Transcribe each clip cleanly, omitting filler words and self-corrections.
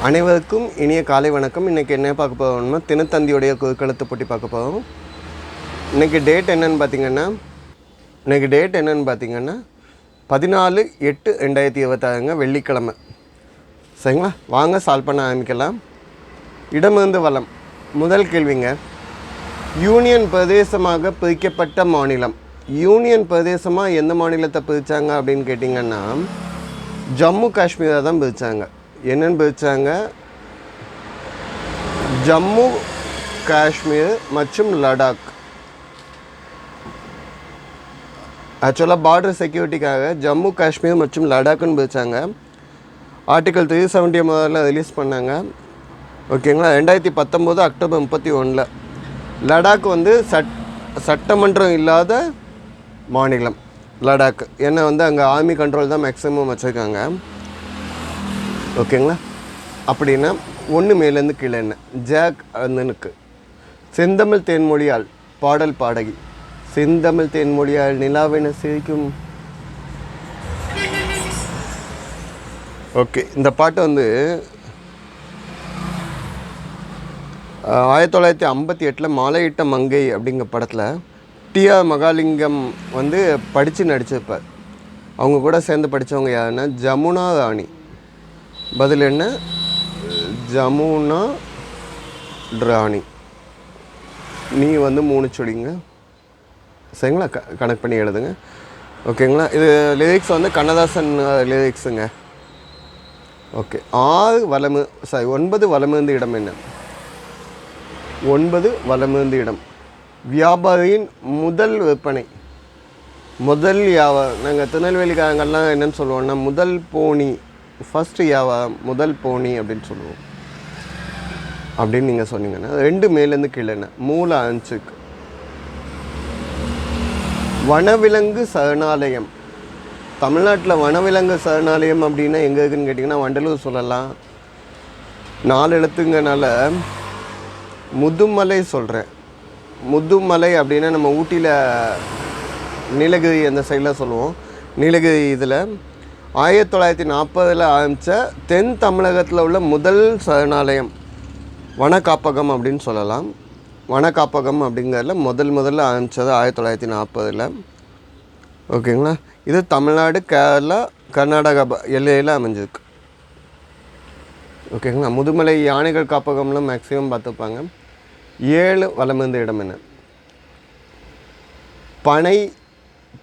அனைவருக்கும் இனிய காலை வணக்கம். இன்றைக்கி என்ன பார்க்க போகிறோம்னா தினத்தந்தியுடைய குறுக்கெழுத்து போட்டி பார்க்க போகிறோம். இன்றைக்கி டேட் என்னென்னு பார்த்தீங்கன்னா 14/8/2026 வெள்ளிக்கிழமை. சரிங்களா, வாங்க சால்வ் பண்ண ஆரம்பிக்கலாம். இடமிருந்து வலம். முதல் கேள்விங்க, யூனியன் பிரதேசமாக பிரிக்கப்பட்ட மாநிலம். யூனியன் பிரதேசமாக எந்த மாநிலத்தை பிரித்தாங்க அப்படின்னு கேட்டிங்கன்னா ஜம்மு காஷ்மீரை தான் பிரித்தாங்க. என்னென்னு பிரித்தாங்க? ஜம்மு காஷ்மீர் மற்றும் லடாக். ஆக்சுவலாக பார்டர் செக்யூரிட்டிக்காக ஜம்மு காஷ்மீர் மற்றும் லடாக்குன்னு பிரித்தாங்க. ஆர்டிக்கல் 370 முதல்ல ரிலீஸ் பண்ணாங்க. ஓகேங்களா. 2019 அக்டோபர் 31 லடாக் வந்து சட்டமன்றம் இல்லாத மாநிலம் லடாக். ஏன்னா வந்து அங்கே ஆர்மி கண்ட்ரோல் தான் மேக்ஸிமம் வச்சுருக்காங்க. ஓகேங்களா. அப்படின்னா ஒன்று மேலேருந்து கீழே என்ன ஜாக் அந்தனுக்கு செந்தமிழ் தேன்மொழியால் பாடல் பாடகி. செந்தமிழ் தேன்மொழியால் நிலாவென சிரிக்கும். ஓகே, இந்த பாட்டு வந்து 1958 மாலையிட்ட மங்கை அப்படிங்கிற படத்தில் டிஆர் மகாலிங்கம் வந்து படித்து நடிச்சிருப்பார். அவங்க கூட சேர்ந்து படித்தவங்க யாருன்னா ஜமுனா ராணி. பதில் என்ன? ஜமுனா ராணி. நீ வந்து 3 சொல்லிங்க. சரிங்களா, கனெக்ட் பண்ணி எழுதுங்க. ஓகேங்களா. இது லிரிக்ஸ் வந்து கண்ணதாசன் லிரிக்ஸுங்க. ஓகே. 9 வலமிருந்து இடம் என்ன? 9 வலமிருந்து இடம் வியாபாரியின் முதல் விற்பனை. முதல் வியாபாரம். நாங்கள் திருநெல்வேலிக்காரங்கெல்லாம் என்னென்னு சொல்லுவோம்னா முதல் போனி, ஃபஸ்ட்டு வியாபாரம், முதல் போனி அப்படின்னு சொல்லுவோம். அப்படின்னு நீங்கள் சொன்னீங்கன்னா 2 மேலேருந்து கீழே என்ன? மூல அஞ்சுக்கு. வனவிலங்கு சரணாலயம். தமிழ்நாட்டில் வனவிலங்கு சரணாலயம் அப்படின்னா எங்கே இருக்குதுன்னு கேட்டிங்கன்னா வண்டலூர் சொல்லலாம். 4 எழுத்துங்கனால முதுமலை சொல்கிறேன். முதுமலை அப்படின்னா நம்ம ஊட்டியில் நீலகிரி அந்த சைடில் சொல்லுவோம். நீலகிரி இதில் 1940 ஆரம்பித்த தென் தமிழகத்தில் உள்ள முதல் சரணாலயம் வனக்காப்பகம் அப்படின்னு சொல்லலாம். வனக்காப்பகம் அப்படிங்கிறதுல முதல்ல ஆரம்பித்தது 1940. ஓகேங்களா. இது தமிழ்நாடு, கேரளா, கர்நாடகா எல்லையில் அமைஞ்சிருக்கு. ஓகேங்களா. முதுமலை யானைகள் காப்பகம்லாம் மேக்ஸிமம் பார்த்துப்பாங்க. 7 வலமிருந்து இடம் என்ன? பனை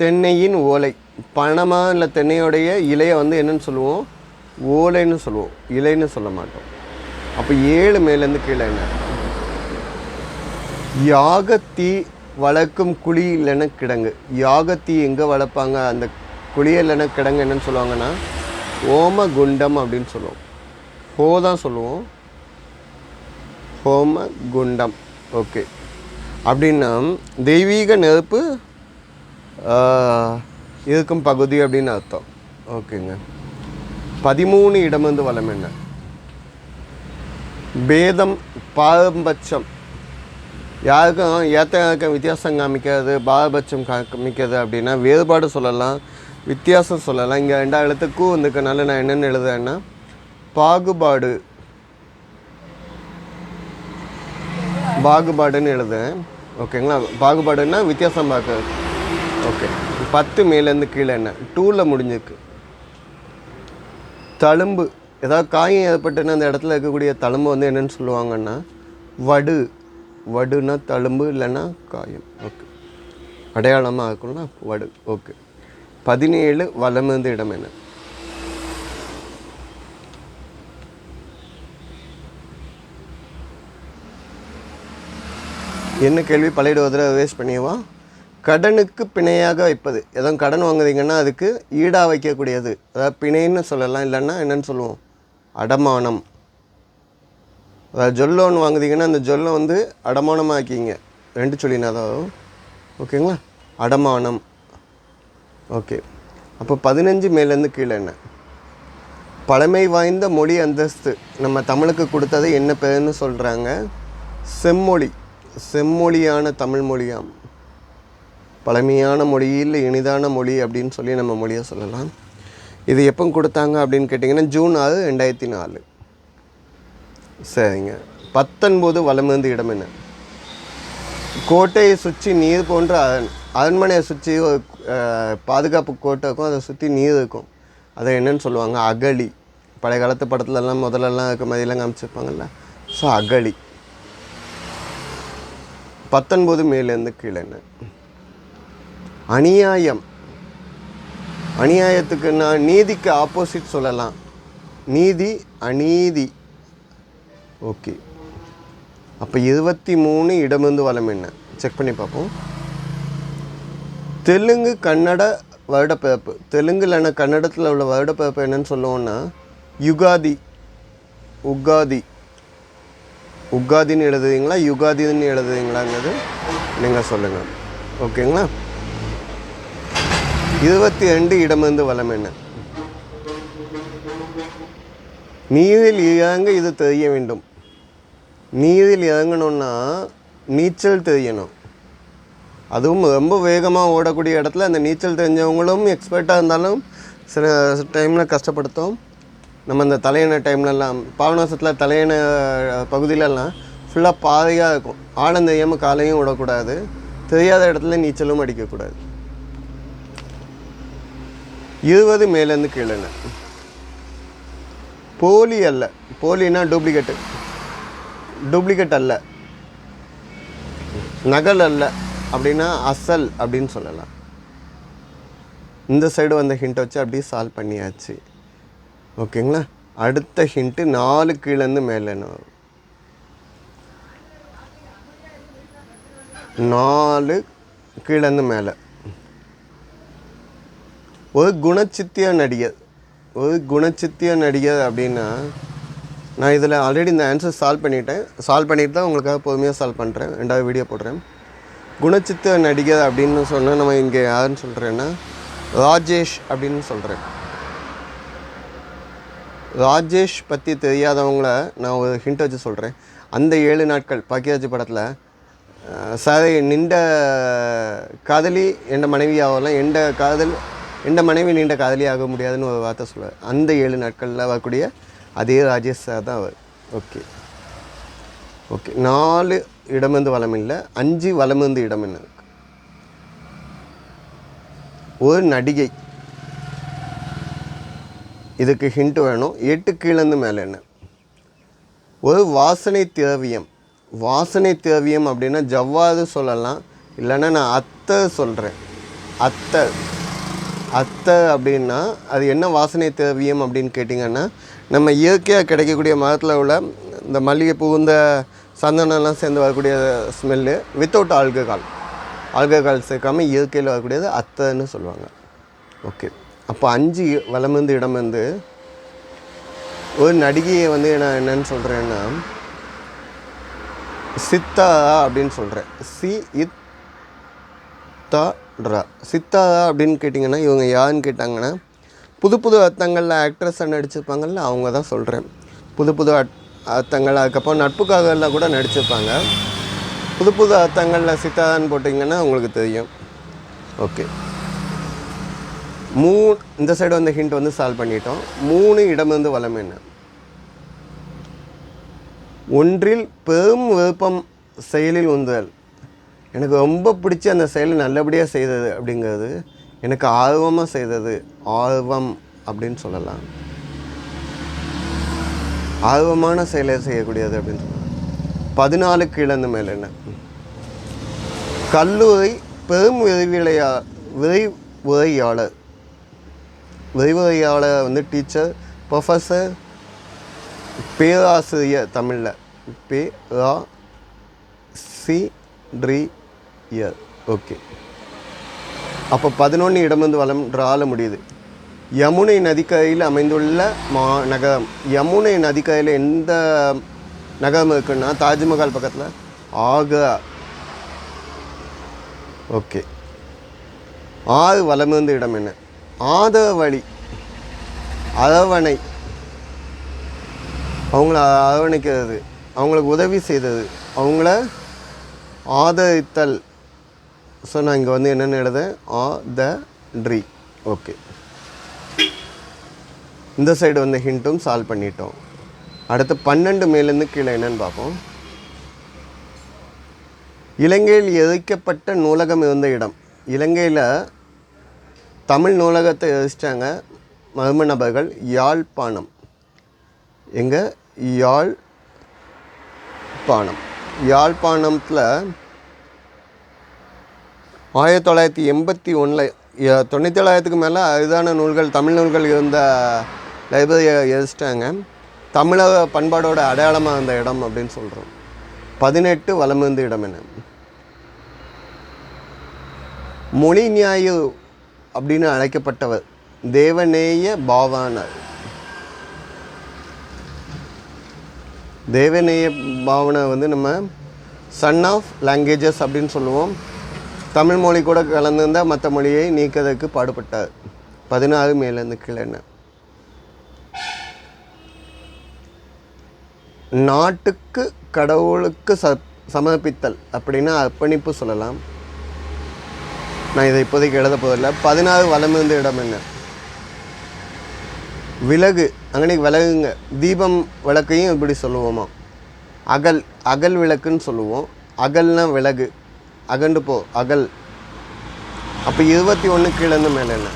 தென்னையின் ஓலை. பணமாக இல்லை தென்னையோடைய இலையை வந்து என்னென்னு சொல்லுவோம்? ஓலைன்னு சொல்லுவோம், இலைன்னு சொல்ல மாட்டோம். அப்போ 7 மேலேருந்து கீழே என்ன? யாகத்தீ வளர்க்கும் குழி இல்லைன்னா கிடங்கு. யாகத்தீ எங்கே வளர்ப்பாங்க? அந்த குழியை இல்லைன்னா கிடங்கு என்னென்னு சொல்லுவாங்கன்னா ஹோமகுண்டம் அப்படின்னு சொல்லுவோம். தான் சொல்லுவோம், ஹோமகுண்டம். ஓகே. அப்படின்னா தெய்வீக நெருப்பு இருக்கும் பகுதி அப்படின்னு அர்த்தம். ஓகேங்க. 13 இடமிருந்து வலம் என்ன? பேதம், பாரபட்சம். யாருக்கும் ஏற்ற வித்தியாசம் காமிக்கிறது, பாரபட்சம் காமிக்கிறது அப்படின்னா வேறுபாடு சொல்லலாம், வித்தியாசம் சொல்லலாம். இங்கே 2 எழுத்துக்கும் வந்துக்கனால நான் என்னென்னு எழுதுறேன்னா பாகுபாடு, பாகுபாடுன்னு எழுதுறேன். ஓகேங்களா. பாகுபாடுன்னா வித்தியாசம் பார்க்குறது. ஓகே. 10 மேலேருந்து கீழே என்ன? 2ல் முடிஞ்சிருக்கு. தழும்பு. ஏதாவது காயம் ஏற்பட்டுன்னா அந்த இடத்துல இருக்கக்கூடிய தழும்பு வந்து என்னென்னு சொல்லுவாங்கன்னா வடு. வடுனா தழும்பு இல்லைன்னா காயம். ஓகே, அடையாளமாக இருக்கும்னா வடு. ஓகே. 17 வலமிருந்து இடம் என்ன? என்ன கேள்வி? பழையிடுவதில் வேஸ்ட் பண்ணிடுவா. கடனுக்கு பிணையாக வைப்பது. எதாவது கடன் வாங்குறீங்கன்னா அதுக்கு ஈடாக வைக்கக்கூடியது. அதாவது பிணைன்னு சொல்லலாம், இல்லைன்னா என்னென்னு சொல்லுவோம்? அடமானம். அதாவது ஜொல் லோன் வாங்குறீங்கன்னா அந்த ஜொல்லை வந்து அடமானமாக ஆக்கிங்க. 2 சொல்லினாதான். ஓகேங்களா. அடமானம். ஓகே. அப்போ 15 மேலேருந்து கீழே என்ன? பழமை வாய்ந்த மொழி அந்தஸ்து. நம்ம தமிழுக்கு கொடுத்தது என்ன பேருன்னு சொல்கிறாங்க? செம்மொழி. செம்மொழியான தமிழ் மொழியாம். பழமையான மொழியில் இனிதான மொழி அப்படின்னு சொல்லி நம்ம மொழியை சொல்லலாம். இது எப்போ கொடுத்தாங்க அப்படின்னு கேட்டிங்கன்னா ஜூன் 6, 2004. சரிங்க. 19 வலமிருந்து இடம் என்ன? கோட்டையை சுற்றி நீர் போன்ற அரண்மனையை சுற்றி ஒரு பாதுகாப்பு கோட்டை இருக்கும், அதை சுற்றி நீர் இருக்கும். அதை என்னன்னு சொல்லுவாங்க? அகழி. பழைய காலத்து படத்துலலாம் முதல்லலாம் இருக்க மாதிரிலாம் காமிச்சிருப்பாங்கல்ல, ஸோ அகழி. 19 மேலேருந்து கீழே என்ன? அநியாயம். அநியாயத்துக்கு நான் நீதிக்கு ஆப்போசிட் சொல்லலாம். நீதி அநீதி. ஓகே, அப்போ 23 இடமிருந்து வலம் என்ன? செக் பண்ணி பார்ப்போம். தெலுங்கு கன்னட வருடப்பிறப்பு. தெலுங்கு இல்லைன்னா கன்னடத்தில் உள்ள வருடப்பிறப்பு என்னன்னு சொல்லுவோன்னா யுகாதி. உகாதி. உகாதின்னு எழுதுவீங்களா யுகாதின்னு எழுதுவீங்களாங்கிறது நீங்கள் சொல்லுங்கள். ஓகேங்களா? 22 இடமிருந்து வலம் என்ன? நீரில் இறங்க இது தெரிய வேண்டும். நீரில் இறங்கணுன்னா நீச்சல் தெரியணும். அதுவும் ரொம்ப வேகமாக ஓடக்கூடிய இடத்துல அந்த நீச்சல் தெரிஞ்சவங்களும் எக்ஸ்பர்ட்டாக இருந்தாலும் சில டைமில் கஷ்டப்படுத்தும். நம்ம அந்த தலையணை டைம்லலாம் பாவநாசத்தில் தலையணை பகுதியிலலாம் ஃபுல்லாக பாதையாக இருக்கும். ஆழம் தெரியாமல் காலையும் விடக்கூடாது, தெரியாத இடத்துல நீச்சலும் அடிக்கக்கூடாது. 20 மேலேருந்து கீழே. போலி அல்ல. போலின்னா டூப்ளிகேட்டு. டூப்ளிகேட் அல்ல. நகல் அல்ல அப்படின்னா அசல் அப்படின்னு சொல்லலாம். இந்த சைடு வந்த ஹிண்ட்டை வச்சு அப்படியே சால்வ் பண்ணியாச்சு. ஓகேங்களா? அடுத்த ஹிண்ட்டு 4 கீழேருந்து மேலேன்னு வரும். 4 கீழேருந்து மேலே. ஒரு குணச்சித்திய நடிகர். ஒரு குணச்சித்திய நடிகர் அப்படின்னா, நான் இதில் ஆல்ரெடி இந்த ஆன்சர் சால்வ் பண்ணிட்டு தான் உங்களுக்காக பொறுமையாக சால்வ் பண்ணுறேன். 2வது வீடியோ போடுறேன். குணச்சித்திர நடிகர் அப்படின்னு சொன்னால் நம்ம இங்கே யாருன்னு சொல்கிறேன்னா ராஜேஷ் அப்படின்னு சொல்கிறேன். ராஜேஷ் பற்றி தெரியாதவங்கள நான் ஒரு ஹிண்ட் வச்சு சொல்கிறேன். அந்த 7 நாட்கள் பாக்கியராஜ் படத்தில் சாரி நின்ற காதலி எந்த மனைவி ஆகலாம், எந்த மனைவி நீண்ட காதலி ஆக முடியாதுன்னு ஒரு வார்த்தை சொல்லுவார். அந்த 7 நாட்களில் வரக்கூடிய அதே ராஜேஷ் சார் தான் அவர். ஓகே ஓகே 4 இடமிருந்து வலம் இல்லை, 5 வலமிருந்து இடம் என்ன? ஒரு நடிகை. இதுக்கு ஹிண்ட் வேணும். 8 கீழேருந்து மேலே என்ன? ஒரு வாசனை திரவியம். வாசனை திரவியம் அப்படின்னா ஜவ்வாது சொல்லலாம், இல்லைன்னா நான் அத்தர் சொல்கிறேன். அத்தர் அப்படின்னா அது என்ன வாசனை திரவியம் அப்படின்னு கேட்டிங்கன்னா, நம்ம இயற்கையாக கிடைக்கக்கூடிய மரத்தில் உள்ள இந்த மல்லிகைப்பூ இந்த சந்தனம்லாம் சேர்ந்து வரக்கூடிய ஸ்மெல்லு வித்தவுட் ஆல்கஹால் சேர்க்காமல் இயற்கையில் வரக்கூடியது அத்தர்னு சொல்லுவாங்க. ஓகே, அப்போ 5 வலமிருந்து இடம் வந்து ஒரு நடிகையை வந்து நான் என்னன்னு சொல்கிறேன்னா சித்தாரா அப்படின்னு சொல்கிறேன். சித்தாரா அப்படின்னு கேட்டிங்கன்னா இவங்க யாருன்னு கேட்டாங்கன்னா புது அர்த்தங்களில் ஆக்ட்ரஸாக நடிச்சிருப்பாங்கள்ல, அவங்க தான் சொல்கிறேன். புது அர்த்தங்கள், அதுக்கப்புறம் நட்புக்காகலாம் கூட நடிச்சிருப்பாங்க. புது அர்த்தங்களில் சித்தாரான்னு போட்டிங்கன்னா உங்களுக்கு தெரியும். ஓகே, இந்த சைடு வந்து ஹிண்ட் வந்து சால்வ் பண்ணிட்டோம். 3 இடமிருந்து வலம் என்ன? ஒன்றில் பெரும் விருப்பம் செயலில் உந்துதல். எனக்கு ரொம்ப பிடிச்சி அந்த செயலை நல்லபடியாக செய்தது அப்படிங்கிறது, எனக்கு ஆர்வமாக செய்தது, ஆர்வம் அப்படின்னு சொல்லலாம். ஆர்வமான செயலை செய்யக்கூடியது அப்படின்னு சொல்லலாம். 14 கீழேருந்து மேலே என்ன? கல்லூரி பெரும் விரிவுரையாளர் வந்து டீச்சர், ப்ரொஃபஸர், பேராசிரியர். தமிழில் பேராசிரியர். ஓகே, அப்போ 11 இடமிருந்து வலம் ட்ரால முடியுது. யமுனை நதிக்கரையில் அமைந்துள்ள நகரம். யமுனை நதிக்கரையில் எந்த நகரம் இருக்குன்னா தாஜ்மஹால் பக்கத்தில் ஆக்ரா. ஓகே, 6 வலமிருந்து இடம் என்ன? ஆதரவழி, அரவணை. அவங்கள அரவணைக்கிறது, அவங்களுக்கு உதவி செய்தது, அவங்கள ஆதரித்தல். ஸோ நான் இங்கே வந்து என்னென்னு எழுதுறேன்? ஆதரி. ஓகே, இந்த சைடு வந்து ஹிண்ட்டும் சால்வ் பண்ணிட்டோம். அடுத்து 12 மேலேருந்து கீழே என்னன்னு பார்ப்போம். இலங்கையில் எதிர்க்கப்பட்ட நூலகம் இருந்த இடம். இலங்கையில் தமிழ் நூலகத்தை எதிர்ச்சிட்டாங்க மர்ம நபர்கள். யாழ்ப்பாணம். எங்கே? யாழ்ப்பாணம். யாழ்ப்பாணத்தில் 1981 97,000க்கு மேலே அரிதான நூல்கள் தமிழ் நூல்கள் இருந்த லைப்ரரியை எதிர்ச்சிட்டாங்க. தமிழக பண்பாடோட அடையாளமாக இருந்த இடம் அப்படின்னு சொல்கிறோம். 18 வலமிருந்த இடம் என்ன? மொழி ஞாயிறு அப்படின்னு அழைக்கப்பட்டவர் தேவநேய பாவாணர். தேவநேய பாவனை வந்து நம்ம சன் ஆஃப் லாங்குவேஜஸ் அப்படின்னு சொல்லுவோம். தமிழ் மொழி கூட கலந்துருந்தால் மற்ற மொழியை நீக்கிறதுக்கு பாடுபட்டார். 16 மேலேருந்து கீழே என்ன? நாட்டுக்கு கடவுளுக்கு சமர்ப்பித்தல் அப்படின்னா அர்ப்பணிப்பு சொல்லலாம். நான் இதை இப்போதைக்கு எழுத போதில்லை. 16 வலமிருந்த இடம் என்ன? விளக்கு. அங்கே விளக்குங்க. தீபம் விளக்கையும் இப்படி சொல்லுவோமா? அகல் விளக்குன்னு சொல்லுவோம். அகல்னா விளக்கு. அகண்டு போ அகல். அப்போ 21 கீழேருந்து மேலே என்ன?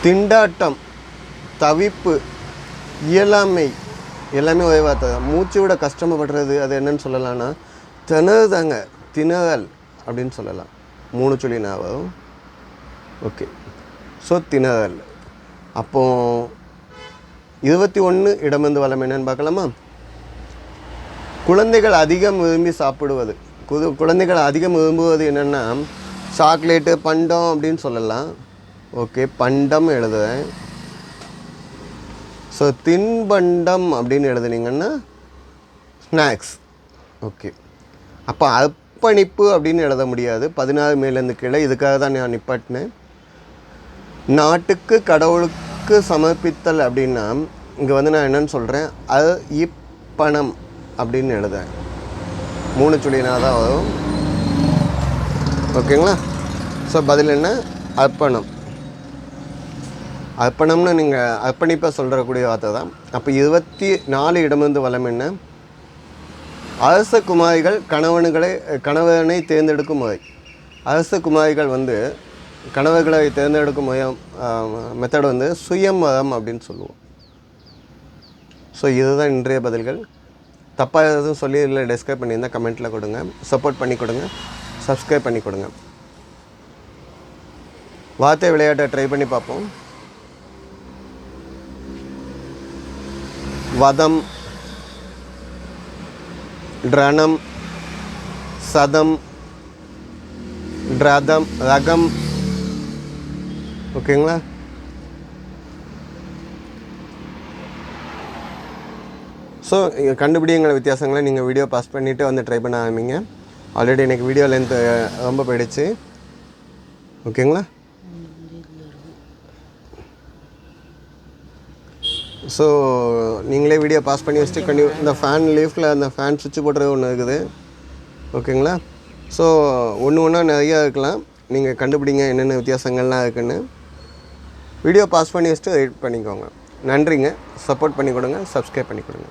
திண்டாட்டம், தவிப்பு, இயலாமை. எல்லாமே ஒரே வார்த்தை தான். மூச்சு விட கஷ்டப்படுறது அது என்னன்னு சொல்லலாம்னா திணறுதாங்க. திணறல் அப்படின்னு சொல்லலாம். 3 சொல்லி நான் வரும். ஓகே. ஸோ திணறல். அப்போது 21 இடமிருந்து வளம் என்னன்னு பார்க்கலாமா? குழந்தைகள் அதிகம் விரும்பி சாப்பிடுவது. குழந்தைகள் அதிகம் விரும்புவது என்னென்னா சாக்லேட்டு, பண்டம் அப்படின்னு சொல்லலாம். ஓகே, பண்டம் எழுதுவேன். ஸோ தின்பண்டம் அப்படின்னு எழுதுனீங்கன்னா ஸ்நாக்ஸ். ஓகே. அப்போ அர்ப்பணிப்பு அப்படின்னு எழுத முடியாது. 16 மேலேருந்து கீழே. இதுக்காக தான் நான் நிப்பாட்டினேன். நாட்டுக்கு கடவுளுக்கு சமர்ப்பித்தல் அப்படின்னா இங்கே வந்து நான் என்னென்னு சொல்கிறேன், அது இப்பணம் அப்படின்னு எழுதுறேன். 3 சொல்லினா தான் வரும். ஓகேங்களா? ஸோ பதில் என்ன? அர்ப்பணம். அர்ப்பணம்னு நீங்கள் அர்ப்பணிப்பாக சொல்கிறக்கூடிய வார்த்தை தான். அப்போ 24 இடமிருந்து வளம் என்ன? அரச குமாரிகள் கணவனை தேர்ந்தெடுக்கும் முறை. அரச குமாரிகள் வந்து கணவர்களை தேர்ந்தெடுக்கும் மெத்தட் வந்து சுயம்வரம் அப்படின்னு சொல்லுவோம். ஸோ இதுதான் இன்றைய பதில்கள். தப்பாக எதுவும் சொல்லி இல்லை டிஸ்கிரைப் பண்ணியிருந்தால் கமெண்ட்டில் கொடுங்க. சப்போர்ட் பண்ணி கொடுங்க. சப்ஸ்கிரைப் பண்ணி கொடுங்க. வார்த்தை விளையாட்டை ட்ரை பண்ணி பார்ப்போம். வதம், ட்ரணம், சதம், ட்ரதம், ரகம். ஓகேங்களா? ஸோ கண்டுபிடிங்கிற வித்தியாசங்களை நீங்கள் வீடியோ பாஸ் பண்ணிவிட்டு வந்து ட்ரை பண்ண ஆரம்பிங்க. ஆல்ரெடி எனக்கு வீடியோ லென்த் ரொம்ப போயிடுச்சு. ஓகேங்களா? ஸோ நீங்களே வீடியோ பாஸ் பண்ணி வச்சுட்டு இந்த ஃபேன் லீஃபில் அந்த ஃபேன் சுவிட்ச் போடுறது ஒன்று இருக்குது. ஓகேங்களா? ஸோ ஒன்றா நிறையா இருக்கலாம். நீங்கள் கண்டுபிடிங்க என்னென்ன வித்தியாசங்கள்லாம் இருக்குன்னு. வீடியோ பாஸ் பண்ணி வச்சுட்டு எடிட் பண்ணிக்கோங்க. நன்றிங்க. சப்போர்ட் பண்ணி கொடுங்க. சப்ஸ்கிரைப் பண்ணி கொடுங்க.